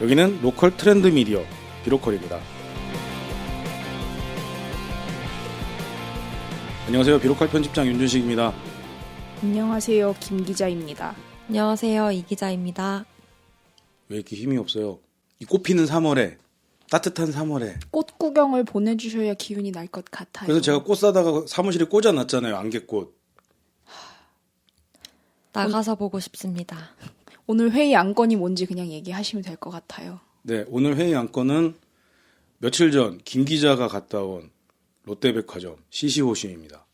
여기는 로컬 트렌드 미디어 비로컬입니다. 안녕하세요. 비로컬 편집장 윤준식입니다. 안녕하세요. 김 기자입니다. 안녕하세요. 이 기자입니다. 왜 이렇게 힘이 없어요? 이 꽃피는 3월에, 따뜻한 3월에. 꽃 구경을 보내주셔야 기운이 날 것 같아요. 그래서 제가 꽃 사다가 사무실에 꽂아놨잖아요. 안개꽃. 나가서 보고 싶습니다. 오늘 회의 안건이 뭔지 그냥 얘기하시면 될 것 같아요. 네, 오늘 회의 안건은 며칠 전 김 기자가 갔다 온 롯데백화점 CCOC입니다.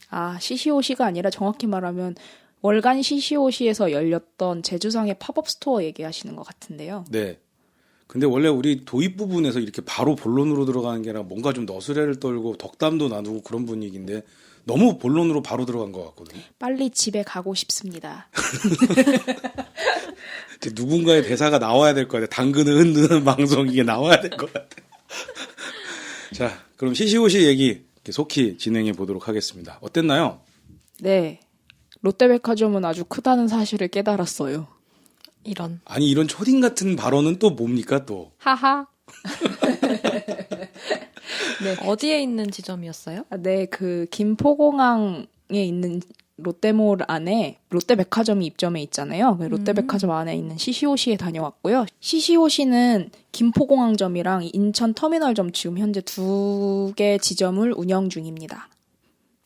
아, CCOC가 아니라 정확히 말하면 월간 CCOC에서 열렸던 제주상의 팝업 스토어 얘기하시는 것 같은데요. 네. 근데 원래 우리 도입 부분에서 이렇게 바로 본론으로 들어가는 게 아니라 뭔가 좀 너스레를 떨고 덕담도 나누고 그런 분위기인데 너무 본론으로 바로 들어간 것 같거든요. 빨리 집에 가고 싶습니다. 누군가의 대사가 나와야 될 것 같아요. 당근을 흔드는 방송 이게 나와야 될 것 같아요. 자, 그럼 CCOC 얘기 속히 진행해 보도록 하겠습니다. 어땠나요? 네. 롯데백화점은 아주 크다는 사실을 깨달았어요. 이런. 아니 이런 초딩 같은 발언은 또 뭡니까 또? 하하. 네. 어디에 있는 지점이었어요? 네, 그 김포공항에 있는 롯데몰 안에 롯데백화점이 입점해 있잖아요. 롯데백화점 안에 있는 CCOC에 다녀왔고요. CCOC는 김포공항점이랑 인천터미널점 지금 현재 2개 지점을 운영 중입니다.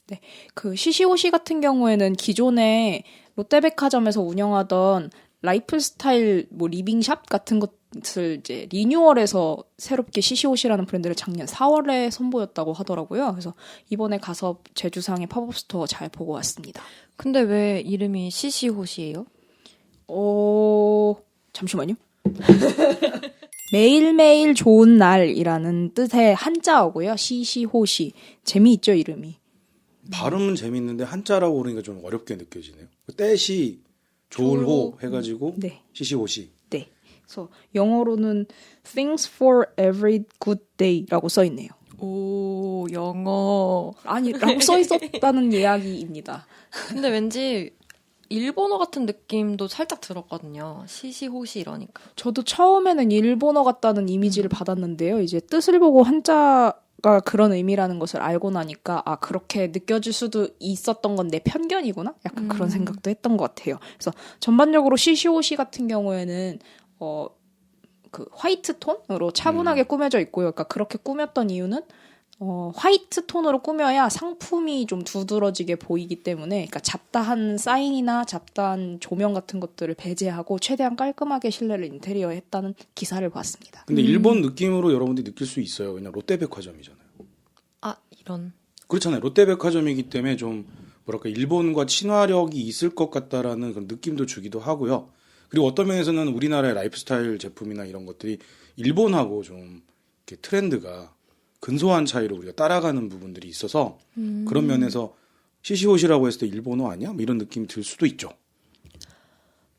네, 그 CCOC 같은 경우에는 기존에 롯데백화점에서 운영하던 라이프스타일 뭐 리빙샵 같은 것을 이제 리뉴얼해서 새롭게 CCOC라는 브랜드를 작년 4월에 선보였다고 하더라고요. 그래서 이번에 가서 제주상의 팝업 스토어 잘 보고 왔습니다. 근데 왜 이름이 CC호시예요? 잠시만요. 매일매일 좋은 날이라는 뜻의 한자어고요. CC호시. 재미있죠, 이름이. 발음은 재밌는데 한자라고 그러니까 좀 어렵게 느껴지네요. 떼시 조울호 해가지고 네. CCOC. 네. 그래서 영어로는 Things for Every Good Day라고 써 있네요. 오, 영어. 아니, 라고 써 있었다는 이야기입니다. 근데 왠지 일본어 같은 느낌도 살짝 들었거든요. 시시호시 이러니까. 저도 처음에는 일본어 같다는 이미지를 받았는데요. 이제 뜻을 보고 한자가 그런 의미라는 것을 알고 나니까 아, 그렇게 느껴질 수도 있었던 건 내 편견이구나? 약간 그런 생각도 했던 것 같아요. 그래서 전반적으로 CCOC 같은 경우에는 그 화이트 톤으로 차분하게 꾸며져 있고요. 그러니까 그렇게 꾸몄던 이유는 화이트 톤으로 꾸며야 상품이 좀 두드러지게 보이기 때문에, 그러니까 잡다한 사인이나 잡다한 조명 같은 것들을 배제하고 최대한 깔끔하게 실내를 인테리어에 했다는 기사를 봤습니다. 근데 일본 느낌으로 여러분들이 느낄 수 있어요. 왜냐면 롯데백화점이잖아요. 아, 이런. 그렇잖아요. 롯데백화점이기 때문에 좀 뭐랄까 일본과 친화력이 있을 것 같다라는 그런 느낌도 주기도 하고요. 그리고 어떤 면에서는 우리나라의 라이프스타일 제품이나 이런 것들이 일본하고 좀 이렇게 트렌드가 근소한 차이로 우리가 따라가는 부분들이 있어서 그런 면에서 CCOC라고 했을 때 일본어 아니야? 뭐 이런 느낌이 들 수도 있죠.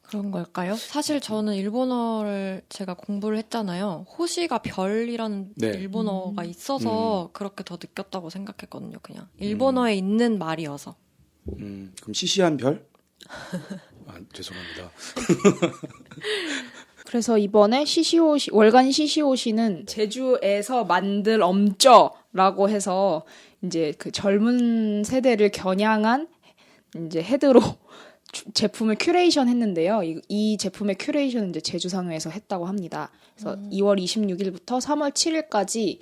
그런 걸까요? 사실 저는 일본어를 제가 공부를 했잖아요. 호시가 별이라는 네. 일본어가 있어서 그렇게 더 느꼈다고 생각했거든요. 그냥 일본어에 있는 말이어서. 그럼 시시한 별? 아, 죄송합니다. 그래서 이번에 CCOC, 월간 CCOC는 제주에서 만들 엄쩌라고 해서 이제 그 젊은 세대를 겨냥한 이제 헤드로 제품을 큐레이션 했는데요. 이 제품의 큐레이션은 이제 제주상회에서 했다고 합니다. 그래서 2월 26일부터 3월 7일까지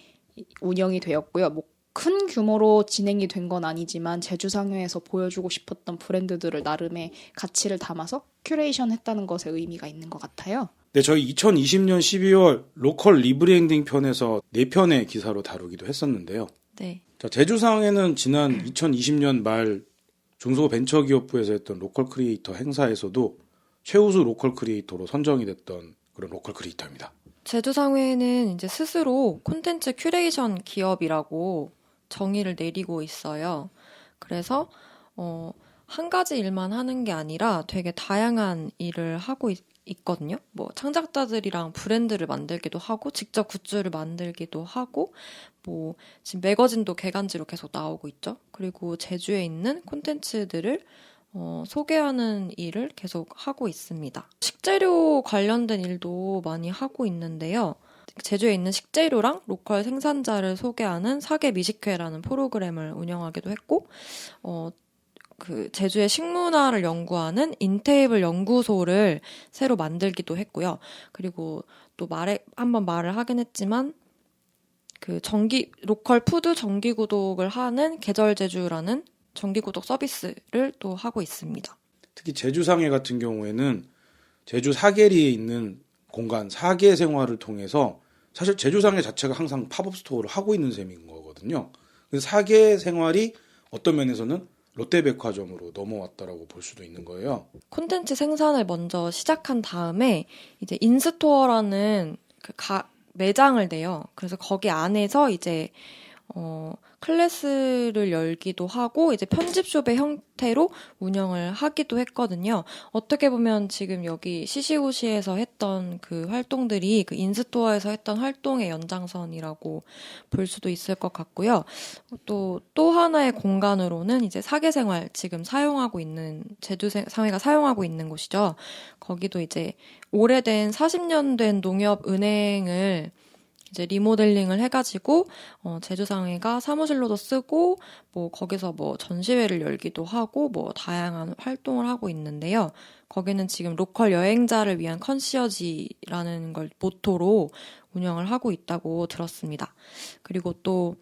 운영이 되었고요. 뭐 큰 규모로 진행이 된 건 아니지만 제주상회에서 보여주고 싶었던 브랜드들을 나름의 가치를 담아서 큐레이션 했다는 것에 의미가 있는 것 같아요. 네, 저희 2020년 12월 로컬 리브랜딩 편에서 4편의 기사로 다루기도 했었는데요. 네. 자, 제주상회는 지난 2020년 말 중소벤처기업부에서 했던 로컬 크리에이터 행사에서도 최우수 로컬 크리에이터로 선정이 됐던 그런 로컬 크리에이터입니다. 제주상회는 이제 스스로 콘텐츠 큐레이션 기업이라고 정의를 내리고 있어요. 그래서 한 가지 일만 하는 게 아니라 되게 다양한 일을 하고 있거든요. 뭐 창작자들이랑 브랜드를 만들기도 하고 직접 굿즈를 만들기도 하고 뭐 지금 매거진도 개간지로 계속 나오고 있죠. 그리고 제주에 있는 콘텐츠들을 소개하는 일을 계속 하고 있습니다. 식재료 관련된 일도 많이 하고 있는데요. 제주에 있는 식재료랑 로컬 생산자를 소개하는 사계 미식회라는 프로그램을 운영하기도 했고, 그 제주의 식문화를 연구하는 인테이블 연구소를 새로 만들기도 했고요. 그리고 또 한번 말을 하긴 했지만, 그 로컬 푸드 정기 구독을 하는 계절 제주라는 정기 구독 서비스를 또 하고 있습니다. 특히 제주상해 같은 경우에는 제주 사계리에 있는 공간 사계 생활을 통해서 사실 제주상해 자체가 항상 팝업 스토어를 하고 있는 셈인 거거든요. 그래서 사계 생활이 어떤 면에서는 롯데백화점으로 넘어왔다라고 볼 수도 있는 거예요. 콘텐츠 생산을 먼저 시작한 다음에 이제 인스토어라는 그 매장을 내요. 그래서 거기 안에서 이제 클래스를 열기도 하고 이제 편집숍의 형태로 운영을 하기도 했거든요. 어떻게 보면 지금 여기 시시오시에서 했던 그 활동들이 그 인스토어에서 했던 활동의 연장선이라고 볼 수도 있을 것 같고요. 또 하나의 공간으로는 이제 사계생활 지금 사용하고 있는 제주상해가 사용하고 있는 곳이죠. 거기도 이제 오래된 40년 된 농협은행을 이제 리모델링을 해가지고 제주상해가 사무실로도 쓰고 뭐 거기서 뭐 전시회를 열기도 하고 뭐 다양한 활동을 하고 있는데요. 거기는 지금 로컬 여행자를 위한 컨시어지라는 걸 모토로 운영을 하고 있다고 들었습니다. 그리고 또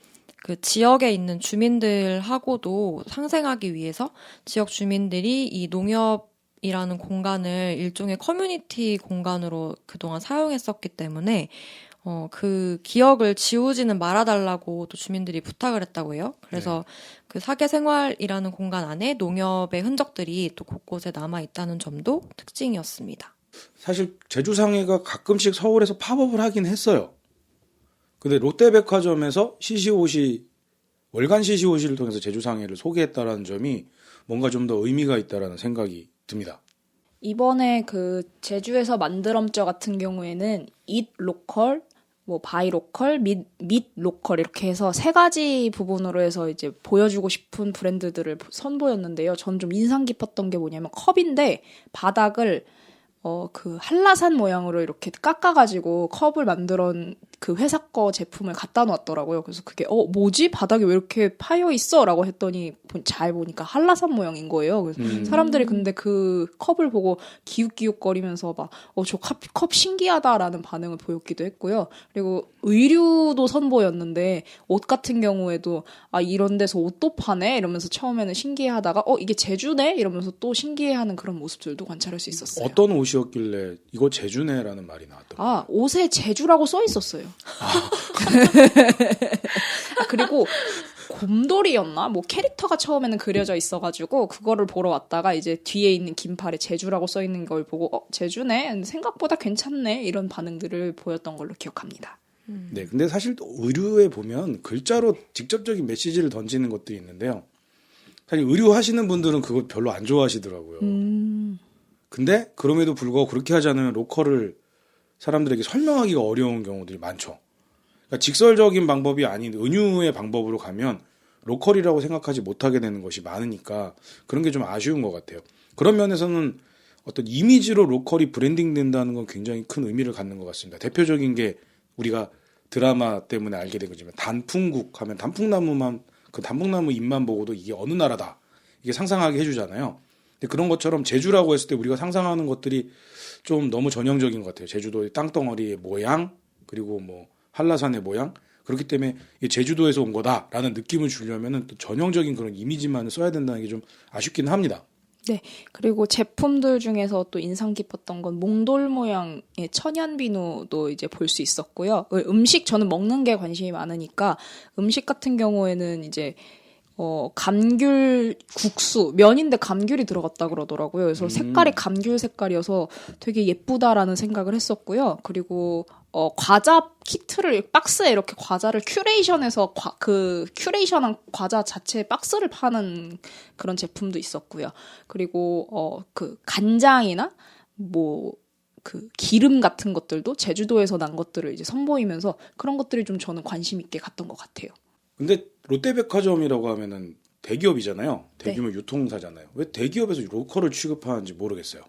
그 지역에 있는 주민들하고도 상생하기 위해서 지역 주민들이 이 농협이라는 공간을 일종의 커뮤니티 공간으로 그동안 사용했었기 때문에 그 기억을 지우지는 말아달라고 또 주민들이 부탁을 했다고 해요. 그래서 그 사계생활이라는 공간 안에 농협의 흔적들이 또 곳곳에 남아있다는 점도 특징이었습니다. 사실 제주상해가 가끔씩 서울에서 팝업을 하긴 했어요. 근데 롯데백화점에서 월간 시시오시를 통해서 제주상해를 소개했다라는 점이 뭔가 좀 더 의미가 있다라는 생각이 듭니다. 이번에 그 제주에서 만들엄쪄 같은 경우에는 eat local, 뭐 buy local, meet local 이렇게 해서 세 가지 부분으로 해서 이제 보여주고 싶은 브랜드들을 선보였는데요. 전 좀 인상 깊었던 게 뭐냐면 컵인데 바닥을 그 한라산 모양으로 이렇게 깎아가지고 컵을 만들어 그 회사 거 제품을 갖다 놨더라고요. 그래서 그게 뭐지? 바닥에 왜 이렇게 파여 있어? 라고 했더니 잘 보니까 한라산 모양인 거예요. 그래서 사람들이 근데 그 컵을 보고 기웃기웃거리면서 막 저 컵 신기하다라는 반응을 보였기도 했고요. 그리고 의류도 선보였는데 옷 같은 경우에도 이런 데서 옷도 파네? 이러면서 처음에는 신기해하다가 이게 제주네? 이러면서 또 신기해하는 그런 모습들도 관찰할 수 있었어요. 어떤 옷이었길래 이거 제주네라는 말이 나왔더라고요. 옷에 제주라고 써 있었어요. 그리고 곰돌이였나? 뭐 캐릭터가 처음에는 그려져 있어가지고 그거를 보러 왔다가 이제 뒤에 있는 긴팔에 제주라고 써 있는 걸 보고 제주네? 생각보다 괜찮네? 이런 반응들을 보였던 걸로 기억합니다. 네, 근데 사실 또 의류에 보면 글자로 직접적인 메시지를 던지는 것들이 있는데요. 사실 의류 하시는 분들은 그거 별로 안 좋아하시더라고요. 근데 그럼에도 불구하고 그렇게 하지 않으면 로컬을 사람들에게 설명하기가 어려운 경우들이 많죠. 그러니까 직설적인 방법이 아닌 은유의 방법으로 가면 로컬이라고 생각하지 못하게 되는 것이 많으니까 그런 게 좀 아쉬운 것 같아요. 그런 면에서는 어떤 이미지로 로컬이 브랜딩된다는 건 굉장히 큰 의미를 갖는 것 같습니다. 대표적인 게 우리가 드라마 때문에 알게 된 거지만 단풍국 하면 단풍나무만 그 단풍나무 잎만 보고도 이게 어느 나라다 이게 상상하게 해주잖아요. 근데 그런 것처럼 제주라고 했을 때 우리가 상상하는 것들이 좀 너무 전형적인 것 같아요. 제주도의 땅덩어리의 모양 그리고 뭐 한라산의 모양 그렇기 때문에 이게 제주도에서 온 거다라는 느낌을 주려면은 또 전형적인 그런 이미지만을 써야 된다는 게 좀 아쉽긴 합니다. 네. 그리고 제품들 중에서 또 인상 깊었던 건 몽돌 모양의 천연비누도 이제 볼 수 있었고요. 음식 저는 먹는 게 관심이 많으니까 음식 같은 경우에는 이제 감귤 국수, 면인데 감귤이 들어갔다 그러더라고요. 그래서 색깔이 감귤 색깔이어서 되게 예쁘다라는 생각을 했었고요. 그리고 과자 키트를 박스에 이렇게 과자를 큐레이션해서 그 큐레이션한 과자 자체 박스를 파는 그런 제품도 있었고요. 그리고 그 간장이나 뭐 그 기름 같은 것들도 제주도에서 난 것들을 이제 선보이면서 그런 것들이 좀 저는 관심 있게 갔던 것 같아요. 근데 롯데백화점이라고 하면은 대기업이잖아요. 대규모 유통사잖아요. 왜 대기업에서 로컬을 취급하는지 모르겠어요.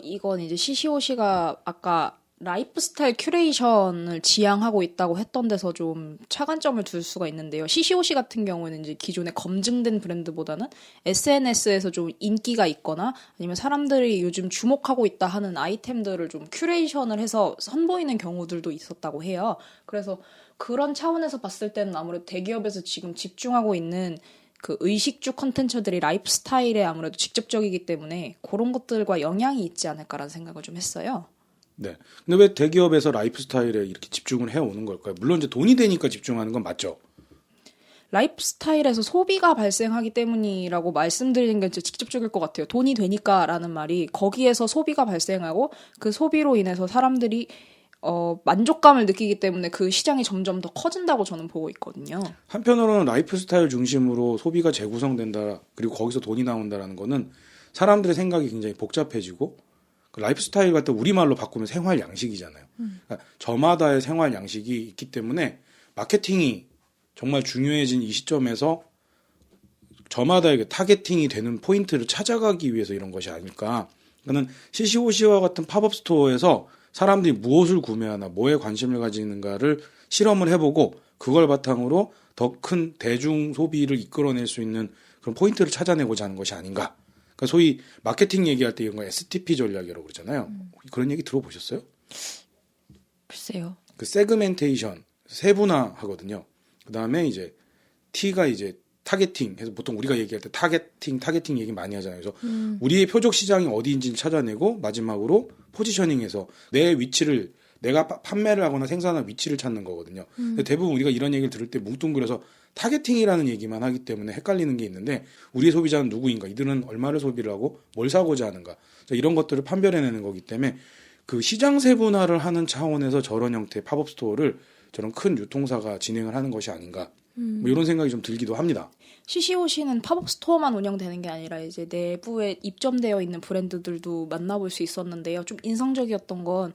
이건 이제 CCOC가 아까 라이프스타일 큐레이션을 지향하고 있다고 했던 데서 좀 차관점을 둘 수가 있는데요. CCOC 같은 경우는 이제 기존에 검증된 브랜드보다는 SNS에서 좀 인기가 있거나 아니면 사람들이 요즘 주목하고 있다 하는 아이템들을 좀 큐레이션을 해서 선보이는 경우들도 있었다고 해요. 그래서 그런 차원에서 봤을 때는 아무래도 대기업에서 지금 집중하고 있는 그 의식주 콘텐츠들이 라이프스타일에 아무래도 직접적이기 때문에 그런 것들과 영향이 있지 않을까라는 생각을 좀 했어요. 네. 근데 왜 대기업에서 라이프스타일에 이렇게 집중을 해오는 걸까요? 물론 이제 돈이 되니까 집중하는 건 맞죠. 라이프스타일에서 소비가 발생하기 때문이라고 말씀드리는 게 직접적일 것 같아요. 돈이 되니까라는 말이 거기에서 소비가 발생하고 그 소비로 인해서 사람들이 만족감을 느끼기 때문에 그 시장이 점점 더 커진다고 저는 보고 있거든요. 한편으로는 라이프스타일 중심으로 소비가 재구성된다, 그리고 거기서 돈이 나온다라는 거는 사람들의 생각이 굉장히 복잡해지고 그 라이프스타일 같은 우리말로 바꾸면 생활 양식이잖아요. 그러니까 저마다의 생활 양식이 있기 때문에 마케팅이 정말 중요해진 이 시점에서 저마다에게 타겟팅이 되는 포인트를 찾아가기 위해서 이런 것이 아닐까. 그러니까 CCOC와 같은 팝업 스토어에서 사람들이 무엇을 구매하나, 뭐에 관심을 가지는가를 실험을 해보고 그걸 바탕으로 더 큰 대중 소비를 이끌어낼 수 있는 그런 포인트를 찾아내고자 하는 것이 아닌가. 그러니까 소위 마케팅 얘기할 때 이런 거 STP 전략이라고 그러잖아요. 그런 얘기 들어보셨어요? 글쎄요. 그 세그멘테이션, 세분화하거든요. 그 다음에 이제 T가 이제 타겟팅 해서 보통 우리가 얘기할 때 타겟팅 얘기 많이 하잖아요. 그래서 우리의 표적 시장이 어디인지를 찾아내고 마지막으로 포지셔닝해서 내 위치를 내가 판매를 하거나 생산한 위치를 찾는 거거든요. 근데 대부분 우리가 이런 얘기를 들을 때 뭉뚱그려서 타겟팅이라는 얘기만 하기 때문에 헷갈리는 게 있는데 우리의 소비자는 누구인가? 이들은 얼마를 소비를 하고 뭘 사고자 하는가? 이런 것들을 판별해내는 거기 때문에 그 시장 세분화를 하는 차원에서 저런 형태의 팝업 스토어를 저런 큰 유통사가 진행을 하는 것이 아닌가? 뭐 이런 생각이 좀 들기도 합니다. CCOC는 팝업 스토어만 운영되는 게 아니라 이제 내부에 입점되어 있는 브랜드들도 만나볼 수 있었는데요. 좀 인상적이었던 건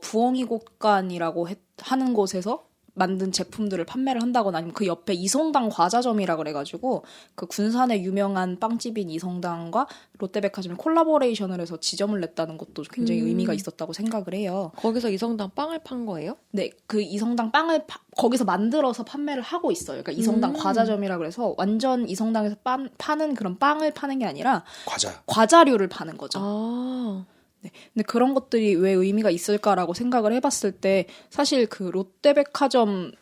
부엉이 곡간이라고 하는 곳에서 만든 제품들을 판매를 한다거나 아니면 그 옆에 이성당 과자점이라 그래가지고 그 군산의 유명한 빵집인 이성당과 롯데백화점이 콜라보레이션을 해서 지점을 냈다는 것도 굉장히 의미가 있었다고 생각을 해요. 거기서 이성당 빵을 판 거예요? 네, 그 이성당 빵을 거기서 만들어서 판매를 하고 있어요. 그러니까 이성당 과자점이라 그래서 완전 이성당에서 파는 그런 빵을 파는 게 아니라 과자류를 파는 거죠. 아. 네. 근데 그런 것들이 왜 의미가 있을까라고 생각을 해봤을 때 사실 그 롯데백화점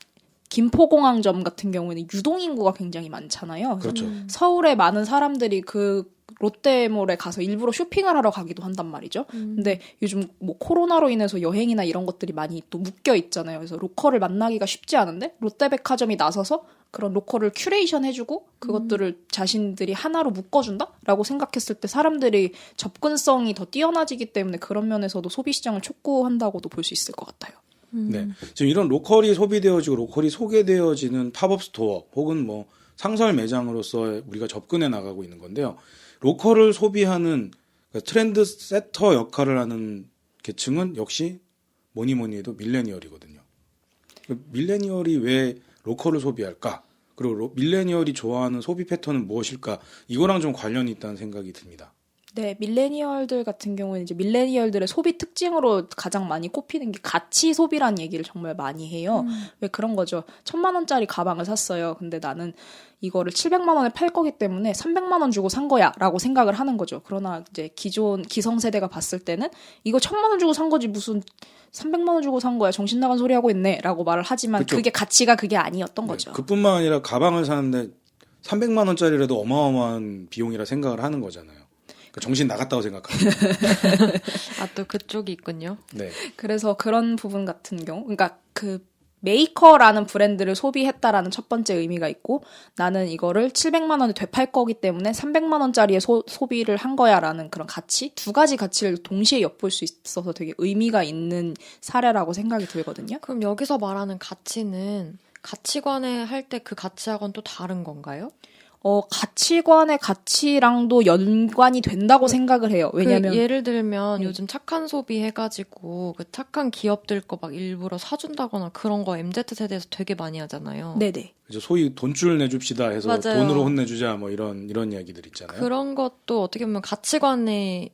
김포공항점 같은 경우에는 유동인구가 굉장히 많잖아요. 그렇죠. 서울에 많은 사람들이 그 롯데몰에 가서 일부러 쇼핑을 하러 가기도 한단 말이죠. 근데 요즘 뭐 코로나로 인해서 여행이나 이런 것들이 많이 또 묶여 있잖아요. 그래서 로컬을 만나기가 쉽지 않은데 롯데백화점이 나서서 그런 로컬을 큐레이션 해주고 그것들을 자신들이 하나로 묶어준다라고 생각했을 때 사람들이 접근성이 더 뛰어나지기 때문에 그런 면에서도 소비시장을 촉구한다고도 볼 수 있을 것 같아요. 네. 지금 이런 로컬이 소비되어지고 로컬이 소개되어지는 팝업 스토어 혹은 뭐 상설 매장으로서 우리가 접근해 나가고 있는 건데요. 로컬을 소비하는 그러니까 트렌드 세터 역할을 하는 계층은 역시 뭐니 해도 밀레니얼이거든요. 밀레니얼이 왜 로컬을 소비할까? 그리고 밀레니얼이 좋아하는 소비 패턴은 무엇일까? 이거랑 좀 관련이 있다는 생각이 듭니다. 네, 밀레니얼들 같은 경우는 이제 밀레니얼들의 소비 특징으로 가장 많이 꼽히는 게 가치 소비라는 얘기를 정말 많이 해요. 왜 그런 거죠? 1,000만 원짜리 가방을 샀어요. 근데 나는 이거를 700만 원에 팔 거기 때문에 300만 원 주고 산 거야 라고 생각을 하는 거죠. 그러나 이제 기존 기성세대가 봤을 때는 이거 1,000만 원 주고 산 거지 무슨 300만 원 주고 산 거야. 정신 나간 소리 하고 있네 라고 말을 하지만 그쵸. 그게 가치가 그게 아니었던 거죠. 그뿐만 아니라 가방을 사는데 300만 원짜리라도 어마어마한 비용이라 생각을 하는 거잖아요. 그러니까 정신 나갔다고 생각하는 거예요. 아, 또 그쪽이 있군요. 네. 그래서 그런 부분 같은 경우 그러니까 그 메이커라는 브랜드를 소비했다라는 첫 번째 의미가 있고 나는 이거를 700만 원에 되팔 거기 때문에 300만 원짜리의 소비를 한 거야라는 그런 가치 두 가지 가치를 동시에 엿볼 수 있어서 되게 의미가 있는 사례라고 생각이 들거든요. 그럼 여기서 말하는 가치는 가치관에 할 때 그 가치하고는 또 다른 건가요? 가치관의 가치랑도 연관이 된다고 생각을 해요. 왜냐면 예를 들면 요즘 착한 소비 해가지고 그 착한 기업들 거 막 일부러 사준다거나 그런 거 MZ세대에서 되게 많이 하잖아요. 네네. 이제 소위 돈줄 내줍시다 해서 맞아요. 돈으로 혼내주자 뭐 이런 이야기들 있잖아요. 그런 것도 어떻게 보면 가치관에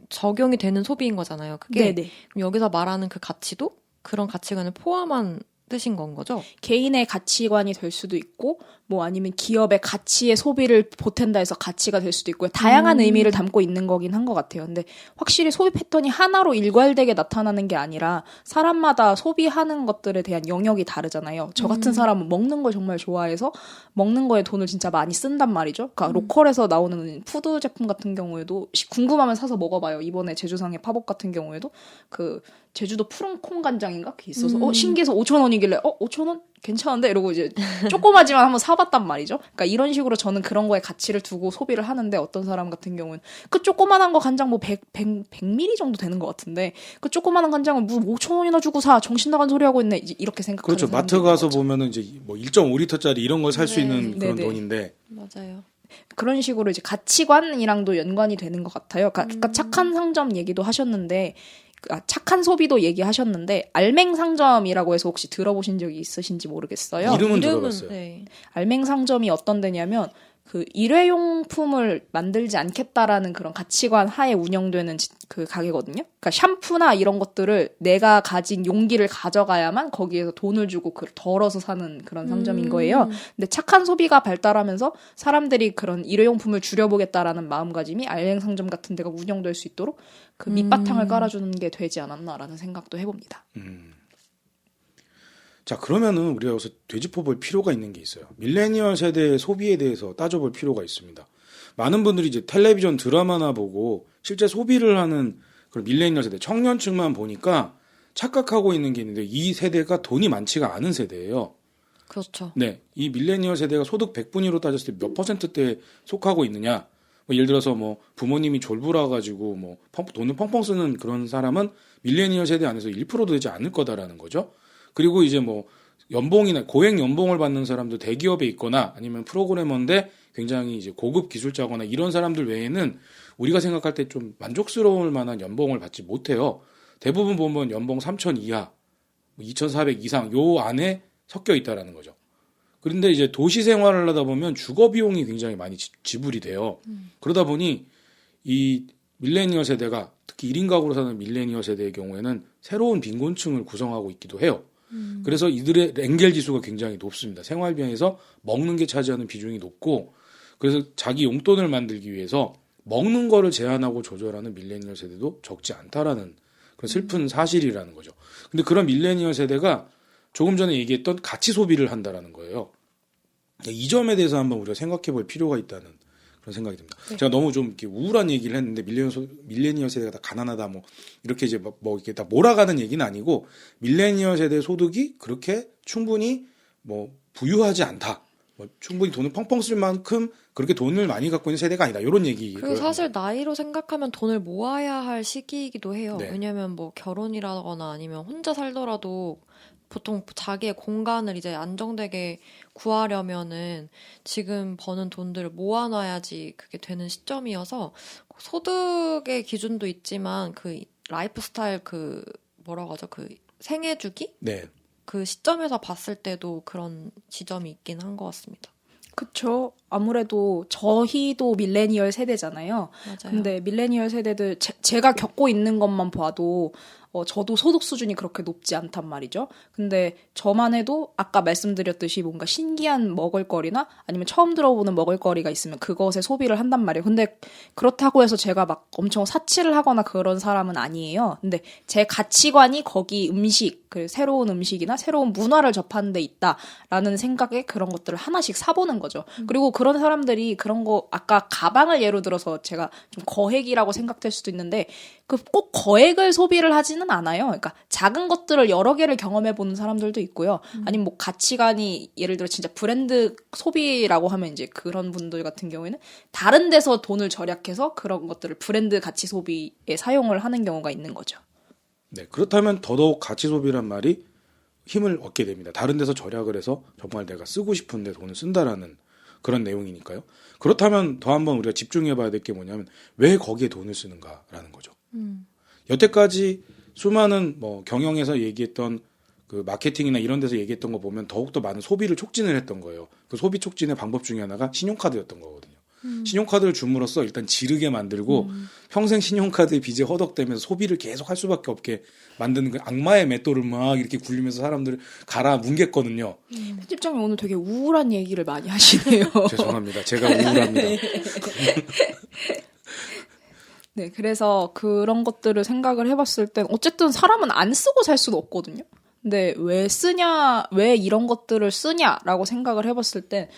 적용이 되는 소비인 거잖아요. 그게 네네. 그럼 여기서 말하는 그 가치도 그런 가치관을 포함한 뜻인 건 거죠. 개인의 가치관이 될 수도 있고, 뭐 아니면 기업의 가치의 소비를 보탠다 해서 가치가 될 수도 있고요. 다양한 의미를 담고 있는 거긴 한 것 같아요. 근데 확실히 소비 패턴이 하나로 일괄되게 나타나는 게 아니라 사람마다 소비하는 것들에 대한 영역이 다르잖아요. 저 같은 사람은 먹는 걸 정말 좋아해서 먹는 거에 돈을 진짜 많이 쓴단 말이죠. 그러니까 로컬에서 나오는 푸드 제품 같은 경우에도 궁금하면 사서 먹어봐요. 이번에 제주상의 팝업 같은 경우에도 그 제주도 푸른콩 간장인가? 그게 있어서 신기해서 5,000원이길래 5,000원? 괜찮은데? 이러고 이제 조그마지만 한번 사봤단 말이죠. 그러니까 이런 식으로 저는 그런 거에 가치를 두고 소비를 하는데 어떤 사람 같은 경우는 그 조그만한 거 간장 뭐 100ml 정도 되는 것 같은데 그 조그만한 간장을 뭐 5,000원이나 주고 사. 정신 나간 소리 하고 있네. 이제 이렇게 생각하는 그렇죠. 마트 가서 보면은 이제 뭐 1.5리터짜리 이런 걸 살 수 네. 있는 그런 네네. 돈인데 맞아요. 그런 식으로 이제 가치관이랑도 연관이 되는 것 같아요. 그러니까 착한 상점 얘기도 하셨는데 착한 소비도 얘기하셨는데 알맹상점이라고 해서 혹시 들어보신 적이 있으신지 모르겠어요. 이름은 들어봤어요. 네. 알맹상점이 어떤 데냐면 그 일회용품을 만들지 않겠다라는 그런 가치관 하에 운영되는 그 가게거든요. 그러니까 샴푸나 이런 것들을 내가 가진 용기를 가져가야만 거기에서 돈을 주고 덜어서 사는 그런 상점인 거예요. 근데 착한 소비가 발달하면서 사람들이 그런 일회용품을 줄여보겠다라는 마음가짐이 알맹상점 같은 데가 운영될 수 있도록 그 밑바탕을 깔아주는 게 되지 않았나라는 생각도 해봅니다. 자, 그러면은 우리가 여기서 되짚어볼 필요가 있는 게 있어요. 밀레니얼 세대의 소비에 대해서 따져볼 필요가 있습니다. 많은 분들이 이제 텔레비전 드라마나 보고 실제 소비를 하는 그런 밀레니얼 세대, 청년층만 보니까 착각하고 있는 게 있는데 이 세대가 돈이 많지가 않은 세대예요. 그렇죠. 네, 이 밀레니얼 세대가 소득 100분위로 따졌을 때 몇 퍼센트대에 속하고 있느냐? 뭐 예를 들어서 뭐 부모님이 졸부라 가지고 뭐 돈을 펑펑 쓰는 그런 사람은 밀레니얼 세대 안에서 1%도 되지 않을 거다라는 거죠. 그리고 이제 뭐 연봉이나 고액 연봉을 받는 사람도 대기업에 있거나 아니면 프로그래머인데 굉장히 이제 고급 기술자거나 이런 사람들 외에는 우리가 생각할 때 좀 만족스러울 만한 연봉을 받지 못해요. 대부분 보면 연봉 3,000 이하, 2,400 이상 요 안에 섞여 있다라는 거죠. 그런데 이제 도시 생활을 하다 보면 주거 비용이 굉장히 많이 지불이 돼요. 그러다 보니 이 밀레니얼 세대가 특히 1인 가구로 사는 밀레니얼 세대의 경우에는 새로운 빈곤층을 구성하고 있기도 해요. 그래서 이들의 랭겔 지수가 굉장히 높습니다. 생활비에서 먹는 게 차지하는 비중이 높고 그래서 자기 용돈을 만들기 위해서 먹는 거를 제한하고 조절하는 밀레니얼 세대도 적지 않다라는 그런 슬픈 사실이라는 거죠. 근데 그런 밀레니얼 세대가 조금 전에 얘기했던 가치 소비를 한다라는 거예요. 이 점에 대해서 한번 우리가 생각해 볼 필요가 있다는 그런 생각이 듭니다. 네. 제가 너무 좀 이렇게 우울한 얘기를 했는데 밀레니얼 세대가 다 가난하다 뭐 이렇게 이제 뭐 이렇게 다 몰아가는 얘기는 아니고 밀레니얼 세대 소득이 그렇게 충분히 뭐 부유하지 않다. 뭐 충분히 돈을 펑펑 쓸 만큼 그렇게 돈을 많이 갖고 있는 세대가 아니다. 이런 얘기. 그리고 사실 나이로 생각하면 돈을 모아야 할 시기이기도 해요. 네. 왜냐면 뭐 결혼이라거나 아니면 혼자 살더라도 보통 자기의 공간을 이제 안정되게 구하려면은 지금 버는 돈들을 모아놔야지 그게 되는 시점이어서 소득의 기준도 있지만 그 라이프 스타일 그 뭐라고 하죠? 그 생애 주기? 네. 그 시점에서 봤을 때도 그런 지점이 있긴 한 것 같습니다. 그쵸. 아무래도 저희도 밀레니얼 세대잖아요. 맞아요. 근데 밀레니얼 세대들 제가 겪고 있는 것만 봐도 저도 소득 수준이 그렇게 높지 않단 말이죠. 근데 저만 해도 아까 말씀드렸듯이 뭔가 신기한 먹을거리나 아니면 처음 들어보는 먹을거리가 있으면 그것에 소비를 한단 말이에요. 근데 그렇다고 해서 제가 막 엄청 사치를 하거나 그런 사람은 아니에요. 근데 제 가치관이 거기 음식, 그 새로운 음식이나 새로운 문화를 접하는 데 있다라는 생각에 그런 것들을 하나씩 사보는 거죠. 그리고 그런 사람들이 그런 거 아까 가방을 예로 들어서 제가 좀 거액이라고 생각될 수도 있는데 그 꼭 거액을 소비를 하지는 않아요. 그러니까 작은 것들을 여러 개를 경험해 보는 사람들도 있고요. 아니면 뭐 가치관이 예를 들어 진짜 브랜드 소비라고 하면 이제 그런 분들 같은 경우에는 다른 데서 돈을 절약해서 그런 것들을 브랜드 가치 소비에 사용을 하는 경우가 있는 거죠. 네. 그렇다면 더더욱 가치 소비란 말이 힘을 얻게 됩니다. 다른 데서 절약을 해서 정말 내가 쓰고 싶은데 돈을 쓴다라는 그런 내용이니까요. 그렇다면 더 한번 우리가 집중해봐야 될 게 뭐냐면 왜 거기에 돈을 쓰는가라는 거죠. 여태까지 수많은 뭐 경영에서 얘기했던 그 마케팅이나 이런 데서 얘기했던 거 보면 더욱더 많은 소비를 촉진을 했던 거예요. 그 소비 촉진의 방법 중에 하나가 신용카드였던 거거든요. 신용카드를 줌으로써 일단 지르게 만들고 평생 신용카드의 빚에 허덕대면서 소비를 계속 할 수밖에 없게 만드는 그 악마의 맷돌을 막 이렇게 굴리면서 사람들을 갈아 뭉갰거든요. 편집장님 오늘 되게 우울한 얘기를 많이 하시네요. 죄송합니다. 제가 우울합니다. 네, 그래서 그런 것들을 생각을 해봤을 땐 어쨌든 사람은 안 쓰고 살 수는 없거든요. 근데 왜 쓰냐, 왜 이런 것들을 쓰냐라고 생각을 해봤을 땐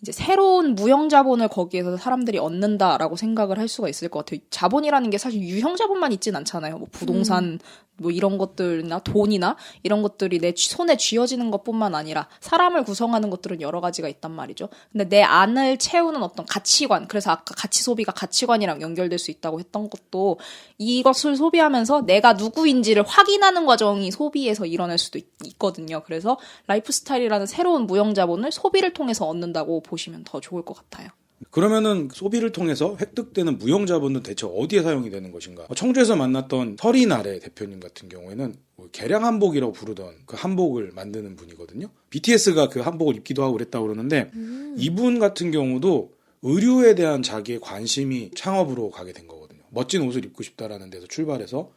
이제 새로운 무형 자본을 거기에서 사람들이 얻는다라고 생각을 할 수가 있을 것 같아요. 자본이라는 게 사실 유형 자본만 있진 않잖아요. 뭐 부동산 뭐 이런 것들이나 돈이나 이런 것들이 내 손에 쥐어지는 것뿐만 아니라 사람을 구성하는 것들은 여러 가지가 있단 말이죠. 근데 내 안을 채우는 어떤 가치관, 그래서 아까 가치 소비가 가치관이랑 연결될 수 있다고 했던 것도 이것을 소비하면서 내가 누구인지를 확인하는 과정이 소비에서 일어날 수도 있거든요. 그래서 라이프 스타일이라는 새로운 무형 자본을 소비를 통해서 얻는다고 보시면 더 좋을 것 같아요. 그러면은 소비를 통해서 획득되는 무형 자본은 대체 어디에 사용이 되는 것인가? 청주에서 만났던 서리나래 대표님 같은 경우에는 개량 한복이라고 부르던 그 한복을 만드는 분이거든요. BTS가 그 한복을 입기도 하고 그랬다고 그러는데 이분 같은 경우도 의류에 대한 자기의 관심이 창업으로 가게 된 거거든요. 멋진 옷을 입고 싶다라는 데서 출발해서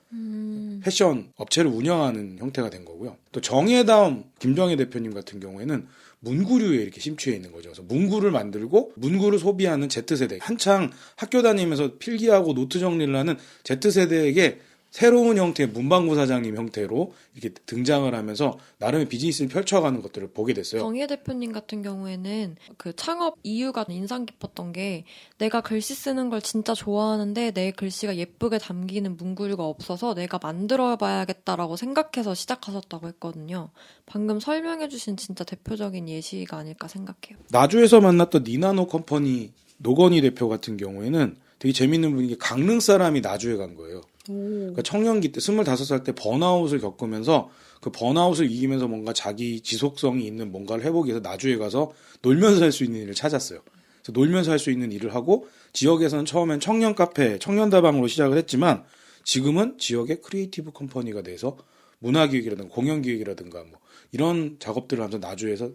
패션 업체를 운영하는 형태가 된 거고요. 또 정의다움 김정혜 대표님 같은 경우에는 문구류에 이렇게 심취해 있는 거죠. 그래서 문구를 만들고 문구를 소비하는 Z세대, 한창 학교 다니면서 필기하고 노트 정리를 하는 Z세대에게 새로운 형태의 문방구 사장님 형태로 이렇게 등장을 하면서 나름의 비즈니스를 펼쳐가는 것들을 보게 됐어요. 정혜 대표님 같은 경우에는 그 창업 이유가 인상 깊었던 게 내가 글씨 쓰는 걸 진짜 좋아하는데 내 글씨가 예쁘게 담기는 문구류가 없어서 내가 만들어 봐야겠다라고 생각해서 시작하셨다고 했거든요. 방금 설명해주신 진짜 대표적인 예시가 아닐까 생각해요. 나주에서 만났던 니나노 컴퍼니 노건희 대표 같은 경우에는 되게 재밌는 분이 강릉 사람이 나주에 간 거예요. 그러니까 청년기 때 25살 때 번아웃을 겪으면서 그 번아웃을 이기면서 뭔가 자기 지속성이 있는 뭔가를 해보기 위해서 나주에 가서 놀면서 할 수 있는 일을 찾았어요. 그래서 놀면서 할 수 있는 일을 하고 지역에서는 처음엔 청년 카페, 청년 다방으로 시작을 했지만 지금은 지역의 크리에이티브 컴퍼니가 돼서 문화기획이라든가 공연기획이라든가 뭐 이런 작업들을 하면서 나주에서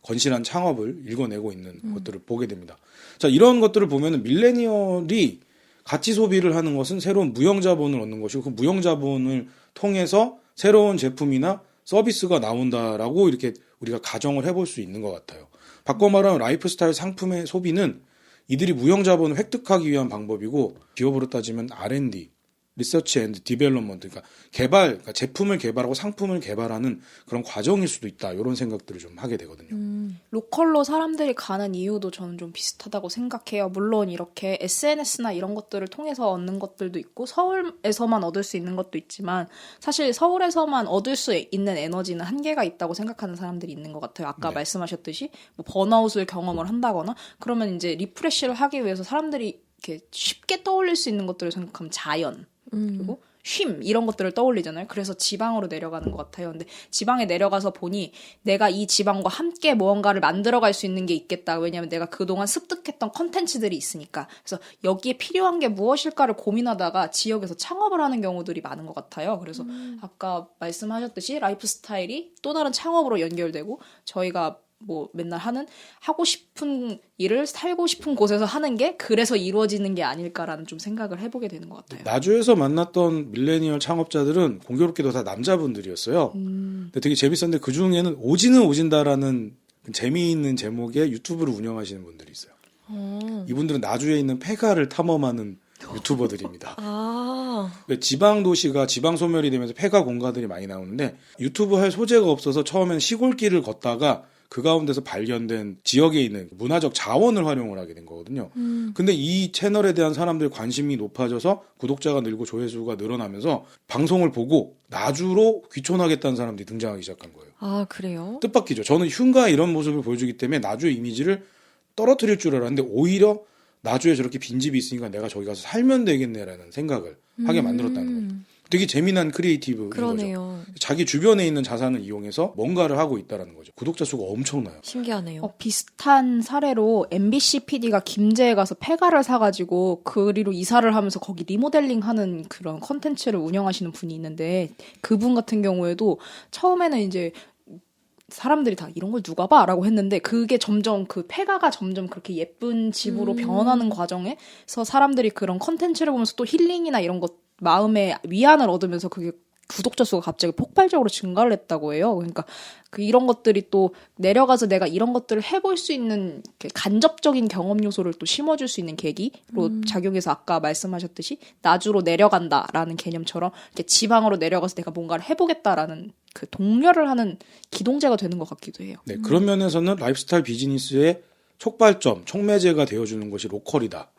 건실한 창업을 일궈내고 있는 것들을 보게 됩니다. 자, 이런 것들을 보면은 밀레니얼이 가치 소비를 하는 것은 새로운 무형 자본을 얻는 것이고 그 무형 자본을 통해서 새로운 제품이나 서비스가 나온다라고 이렇게 우리가 가정을 해볼 수 있는 것 같아요. 바꿔 말하면 라이프 스타일 상품의 소비는 이들이 무형 자본을 획득하기 위한 방법이고 기업으로 따지면 R&D, 리서치 앤드 디벨롭먼트, 그러니까 개발, 그러니까 제품을 개발하고 상품을 개발하는 그런 과정일 수도 있다. 이런 생각들을 좀 하게 되거든요. 로컬로 사람들이 가는 이유도 저는 좀 비슷하다고 생각해요. 물론 이렇게 SNS나 이런 것들을 통해서 얻는 것들도 있고 서울에서만 얻을 수 있는 것도 있지만 사실 서울에서만 얻을 수 있는 에너지는 한계가 있다고 생각하는 사람들이 있는 것 같아요. 아까 말씀하셨듯이 뭐 번아웃을 경험을 한다거나 그러면 이제 리프레시를 하기 위해서 사람들이 이렇게 쉽게 떠올릴 수 있는 것들을 생각하면 자연 그리고 쉼 이런 것들을 떠올리잖아요. 그래서 지방으로 내려가는 것 같아요. 근데 지방에 내려가서 보니 내가 이 지방과 함께 무언가를 만들어갈 수 있는 게 있겠다. 왜냐하면 내가 그동안 습득했던 컨텐츠들이 있으니까. 그래서 여기에 필요한 게 무엇일까를 고민하다가 지역에서 창업을 하는 경우들이 많은 것 같아요. 그래서 아까 말씀하셨듯이 라이프 스타일이 또 다른 창업으로 연결되고 저희가 뭐 맨날 하고 싶은 일을 살고 싶은 곳에서 하는 게 그래서 이루어지는 게 아닐까라는 좀 생각을 해보게 되는 것 같아요. 나주에서 만났던 밀레니얼 창업자들은 공교롭게도 다 남자분들이었어요. 근데 되게 재밌었는데 그 중에는 오지는 오진다라는 재미있는 제목의 유튜브를 운영하시는 분들이 있어요. 이분들은 나주에 있는 폐가를 탐험하는 유튜버들입니다. 지방 도시가 지방 소멸이 되면서 폐가 공가들이 많이 나오는데 유튜브 할 소재가 없어서 처음엔 시골길을 걷다가 그 가운데서 발견된 지역에 있는 문화적 자원을 활용을 하게 된 거거든요. 근데 이 채널에 대한 사람들의 관심이 높아져서 구독자가 늘고 조회수가 늘어나면서 방송을 보고 나주로 귀촌하겠다는 사람들이 등장하기 시작한 거예요. 아, 그래요? 뜻밖이죠. 저는 흉가 이런 모습을 보여주기 때문에 나주의 이미지를 떨어뜨릴 줄 알았는데 오히려 나주에 저렇게 빈집이 있으니까 내가 저기 가서 살면 되겠네라는 생각을 하게 만들었다는 거죠. 되게 재미난 크리에이티브인 거죠. 그러네요. 자기 주변에 있는 자산을 이용해서 뭔가를 하고 있다는 거죠. 구독자 수가 엄청나요. 신기하네요. 비슷한 사례로 MBC PD가 김제에 가서 폐가를 사가지고 그리로 이사를 하면서 거기 리모델링하는 그런 컨텐츠를 운영하시는 분이 있는데 그분 같은 경우에도 처음에는 이제 사람들이 다 이런 걸 누가 봐? 라고 했는데 그게 점점 그 폐가가 점점 그렇게 예쁜 집으로 변하는 과정에서 사람들이 그런 컨텐츠를 보면서 또 힐링이나 이런 것 마음의 위안을 얻으면서 그게 구독자 수가 갑자기 폭발적으로 증가를 했다고 해요. 그러니까 이런 것들이 또 내려가서 내가 이런 것들을 해볼 수 있는 간접적인 경험 요소를 또 심어줄 수 있는 계기로 작용해서 아까 말씀하셨듯이 나주로 내려간다라는 개념처럼 이렇게 지방으로 내려가서 내가 뭔가를 해보겠다라는 그 독려를 하는 기동제가 되는 것 같기도 해요. 네, 그런 면에서는 라이프스타일 비즈니스의 촉발점, 촉매제가 되어주는 것이 로컬이다.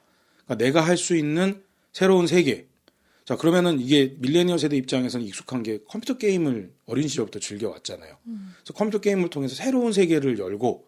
그러니까 내가 할 수 있는 새로운 세계. 자, 그러면은 이게 밀레니얼 세대 입장에서는 익숙한 게 컴퓨터 게임을 어린 시절부터 즐겨왔잖아요. 그래서 컴퓨터 게임을 통해서 새로운 세계를 열고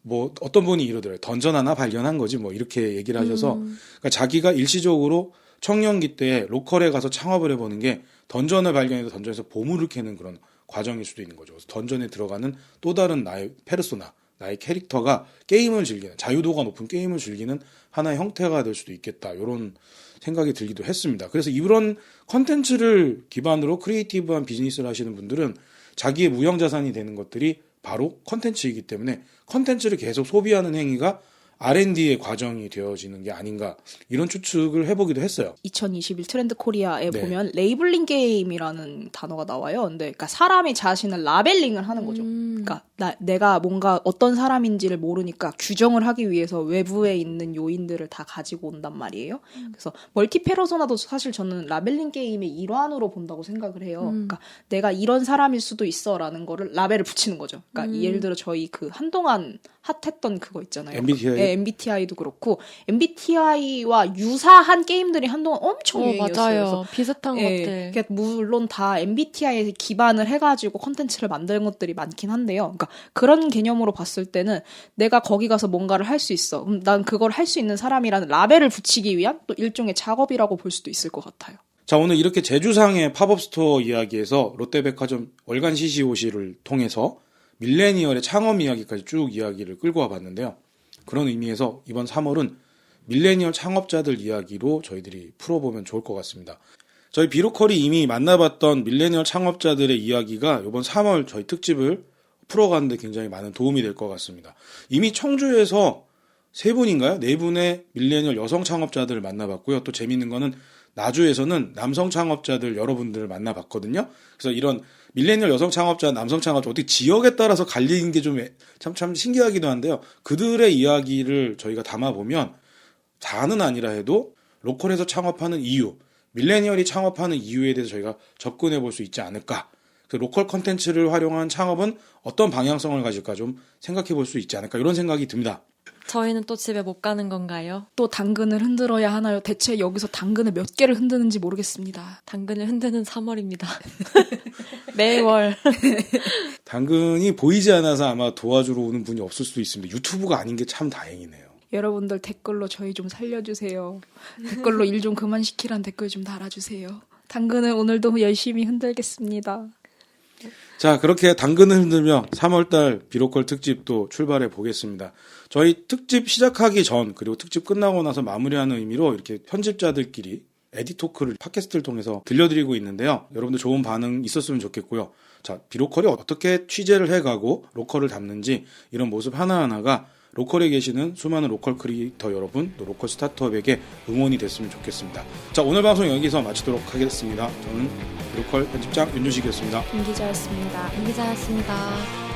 뭐 어떤 분이 이러더라고요. 던전 하나 발견한 거지 뭐 이렇게 얘기를 하셔서 그러니까 자기가 일시적으로 청년기 때 로컬에 가서 창업을 해보는 게 던전을 발견해서 던전에서 보물을 캐는 그런 과정일 수도 있는 거죠. 그래서 던전에 들어가는 또 다른 나의 페르소나, 나의 캐릭터가 게임을 즐기는, 자유도가 높은 게임을 즐기는 하나의 형태가 될 수도 있겠다. 이런 생각이 들기도 했습니다. 그래서 이런 컨텐츠를 기반으로 크리에이티브한 비즈니스를 하시는 분들은 자기의 무형자산이 되는 것들이 바로 컨텐츠이기 때문에 컨텐츠를 계속 소비하는 행위가 R&D의 과정이 되어지는 게 아닌가 이런 추측을 해보기도 했어요. 2021 트렌드 코리아에 네. 보면 레이블링 게임이라는 단어가 나와요. 근데 그러니까 사람이 자신을 라벨링을 하는 거죠. 그러니까 내가 뭔가 어떤 사람인지를 모르니까 규정을 하기 위해서 외부에 있는 요인들을 다 가지고 온단 말이에요. 그래서 멀티 페르소나도 사실 저는 라벨링 게임의 일환으로 본다고 생각을 해요. 그러니까 내가 이런 사람일 수도 있어라는 거를 라벨을 붙이는 거죠. 그러니까 예를 들어 저희 그 한동안 핫했던 그거 있잖아요. MBTI? 네, MBTI도 그렇고 MBTI와 유사한 게임들이 한동안 엄청 유행이었어요. 맞아요. 그래서 비슷한 것들. 그러니까 물론 다 MBTI에 기반을 해가지고 컨텐츠를 만드는 것들이 많긴 한데요. 그러니까 그런 개념으로 봤을 때는 내가 거기 가서 뭔가를 할 수 있어. 그럼 난 그걸 할 수 있는 사람이라는 라벨을 붙이기 위한 또 일종의 작업이라고 볼 수도 있을 것 같아요. 자, 오늘 이렇게 제주상의 팝업 스토어 이야기에서 롯데백화점 월간 CCOC를 통해서 밀레니얼의 창업 이야기까지 쭉 이야기를 끌고 와봤는데요. 그런 의미에서 이번 3월은 밀레니얼 창업자들 이야기로 저희들이 풀어보면 좋을 것 같습니다. 저희 비로컬이 이미 만나봤던 밀레니얼 창업자들의 이야기가 이번 3월 저희 특집을 풀어가는데 굉장히 많은 도움이 될 것 같습니다. 이미 청주에서 3분인가요? 4분의 밀레니얼 여성 창업자들을 만나봤고요. 또 재밌는 거는 나주에서는 남성 창업자들 여러분들을 만나봤거든요. 그래서 이런 밀레니얼 여성 창업자, 남성 창업자 어떻게 지역에 따라서 갈리는 게 좀 참 신기하기도 한데요. 그들의 이야기를 저희가 담아보면 다는 아니라 해도 로컬에서 창업하는 이유, 밀레니얼이 창업하는 이유에 대해서 저희가 접근해 볼 수 있지 않을까. 그 로컬 컨텐츠를 활용한 창업은 어떤 방향성을 가질까 좀 생각해 볼 수 있지 않을까 이런 생각이 듭니다. 저희는 또 집에 못 가는 건가요? 또 당근을 흔들어야 하나요? 대체 여기서 당근을 몇 개를 흔드는지 모르겠습니다. 당근을 흔드는 3월입니다. 매월. 당근이 보이지 않아서 아마 도와주러 오는 분이 없을 수도 있습니다. 유튜브가 아닌 게 참 다행이네요. 여러분들 댓글로 저희 좀 살려주세요. 댓글로 일 좀 그만 시키란 댓글 좀 달아주세요. 당근을 오늘도 열심히 흔들겠습니다. 자, 그렇게 당근을 흔들며 3월달 비로컬 특집도 출발해 보겠습니다. 저희 특집 시작하기 전 그리고 특집 끝나고 나서 마무리하는 의미로 이렇게 편집자들끼리 에디토크를 팟캐스트를 통해서 들려드리고 있는데요. 여러분들 좋은 반응 있었으면 좋겠고요. 자, 비로컬이 어떻게 취재를 해가고 로컬을 담는지 이런 모습 하나하나가 로컬에 계시는 수많은 로컬 크리에이터 여러분, 또 로컬 스타트업에게 응원이 됐으면 좋겠습니다. 자, 오늘 방송 여기서 마치도록 하겠습니다. 저는 로컬 편집장 윤주식이었습니다. 김 기자였습니다. 기자였습니다.